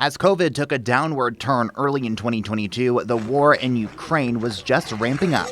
As COVID took a downward turn early in 2022, the war in Ukraine was just ramping up.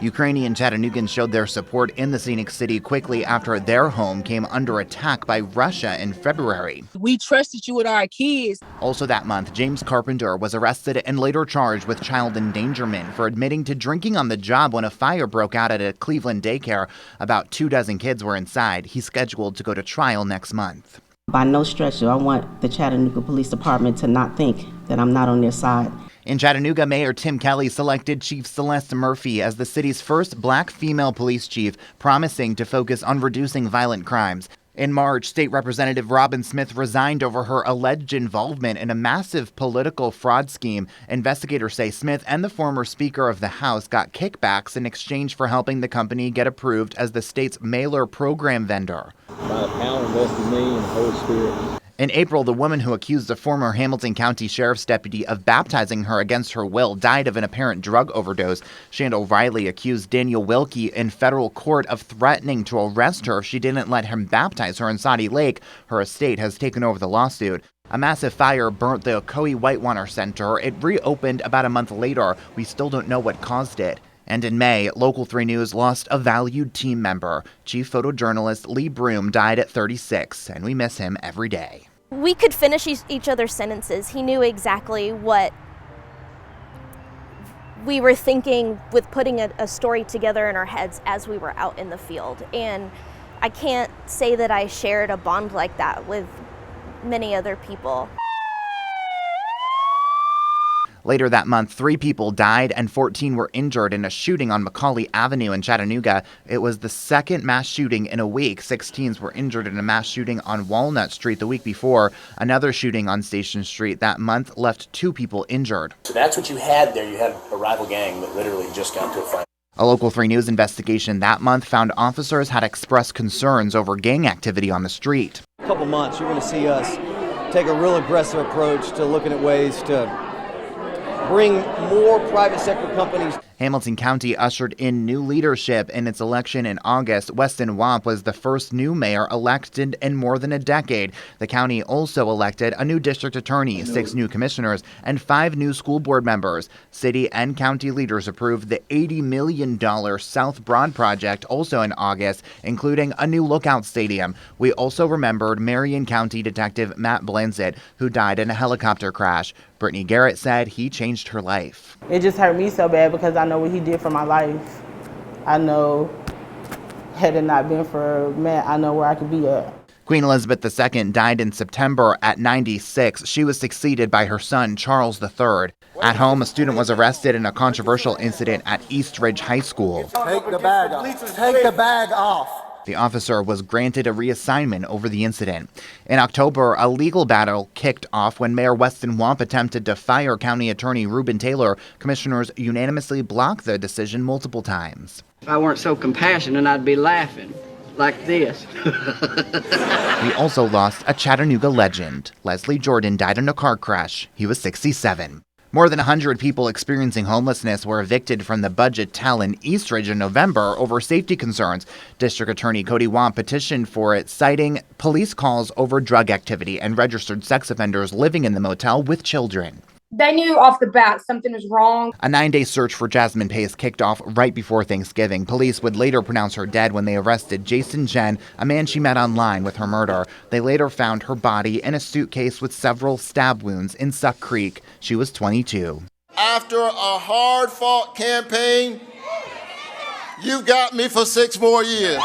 Ukrainian Chattanoogan showed their support in the scenic city quickly after their home came under attack by Russia in February. We trusted you with our kids. Also that month, James Carpenter was arrested and later charged with child endangerment for admitting to drinking on the job when a fire broke out at a Cleveland daycare. About 24 kids were inside. He's scheduled to go to trial next month. By no stretch do I want the Chattanooga Police Department to not think that I'm not on their side. In Chattanooga, Mayor Tim Kelly selected Chief Celeste Murphy as the city's first black female police chief, promising to focus on reducing violent crimes. In March, State Representative Robin Smith resigned over her alleged involvement in a massive political fraud scheme. Investigators say Smith and the former Speaker of the House got kickbacks in exchange for helping the company get approved as the state's mailer program vendor. By the power invested in me and the Holy Spirit. In April, the woman who accused a former Hamilton County Sheriff's deputy of baptizing her against her will died of an apparent drug overdose. Shandell Riley accused Daniel Wilkie in federal court of threatening to arrest her if she didn't let him baptize her in Soddy Lake. Her estate has taken over the lawsuit. A massive fire burnt the Ocoee Whitewater Center. It reopened about a month later. We still don't know what caused it. And in May, Local 3 News lost a valued team member. Chief photojournalist Lee Broom died at 36, and we miss him every day. We could finish each other's sentences. He knew exactly what we were thinking with putting a story together in our heads as we were out in the field. And I can't say that I shared a bond like that with many other people. Later that month, 3 people died and 14 were injured in a shooting on Macaulay Avenue in Chattanooga. It was the second mass shooting in a week. 6 teens were injured in a mass shooting on Walnut Street the week before. Another shooting on Station Street that month left 2 people injured. So that's what you had there. You had a rival gang that literally just got into a fight. A Local 3 News investigation that month found officers had expressed concerns over gang activity on the street. In a couple months, you're going to see us take a real aggressive approach to looking at ways to bring more private sector companies. Hamilton County ushered in new leadership in its election in August. Weston Wamp was the first new mayor elected in more than a decade. The county also elected a new district attorney, 6 new commissioners, and 5 new school board members. City and county leaders approved the $80 million South Broad project also in August, including a new lookout stadium. We also remembered Marion County Detective Matt Blanzett, who died in a helicopter crash. Brittany Garrett said he changed her life. It just hurt me so bad because I know what he did for my life. I know, had it not been for Matt, I know where I could be at. Queen Elizabeth II died in September at 96. She was succeeded by her son, Charles III. At home, a student was arrested in a controversial incident at Eastridge High School. Take the bag off. Take the bag off. The officer was granted a reassignment over the incident. In October, a legal battle kicked off when Mayor Weston Wamp attempted to fire County Attorney Ruben Taylor. Commissioners unanimously blocked the decision multiple times. If I weren't so compassionate, I'd be laughing like this. We also lost a Chattanooga legend. Leslie Jordan died in a car crash. He was 67. More than 100 people experiencing homelessness were evicted from the Budget Tell in Eastridge in November over safety concerns. District Attorney Cody Wamp petitioned for it, citing police calls over drug activity and registered sex offenders living in the motel with children. They knew off the bat something was wrong. A 9-day search for Jasmine Pace kicked off right before Thanksgiving. Police would later pronounce her dead when they arrested Jason Jen, a man she met online, with her murder. They later found her body in a suitcase with several stab wounds in Suck Creek. She was 22. After a hard-fought campaign, you got me for 6 more years.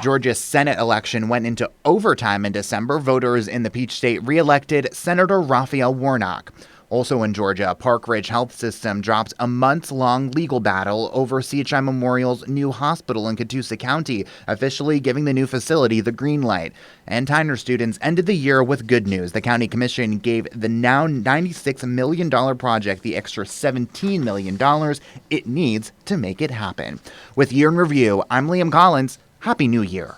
Georgia's Senate election went into overtime in December. Voters in the Peach State re-elected Senator Raphael Warnock. Also in Georgia, Park Ridge Health System dropped a months-long legal battle over CHI Memorial's new hospital in Catoosa County, officially giving the new facility the green light. And Tyner students ended the year with good news. The county commission gave the now $96 million project the extra $17 million it needs to make it happen. With Year in Review, I'm Liam Collins. Happy New Year.